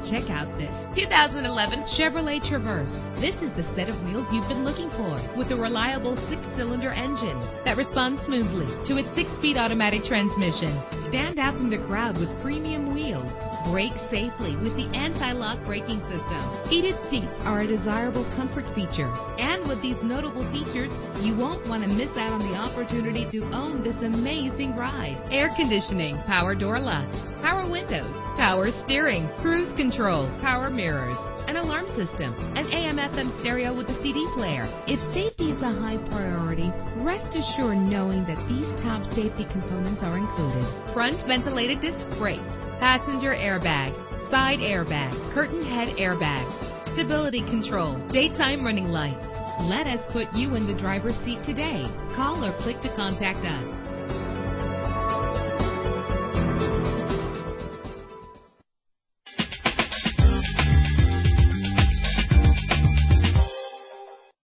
Check out this 2011 Chevrolet Traverse. This is the set of wheels you've been looking for, with a reliable 6-cylinder engine that responds smoothly to its 6-speed automatic transmission. Stand out from the crowd with premium wheels. Brake safely with the anti-lock braking system. Heated seats are a desirable comfort feature. And with these notable features, you won't want to miss out on the opportunity to own this amazing ride. Air conditioning, power door locks, power windows, power steering, cruise control, power mirrors, an alarm system, an AM/FM stereo with a CD player. If safety is a high priority, rest assured knowing that these top safety components are included. Front ventilated disc brakes, passenger airbag, side airbag, curtain head airbags, stability control, daytime running lights. Let us put you in the driver's seat today. Call or click to contact us.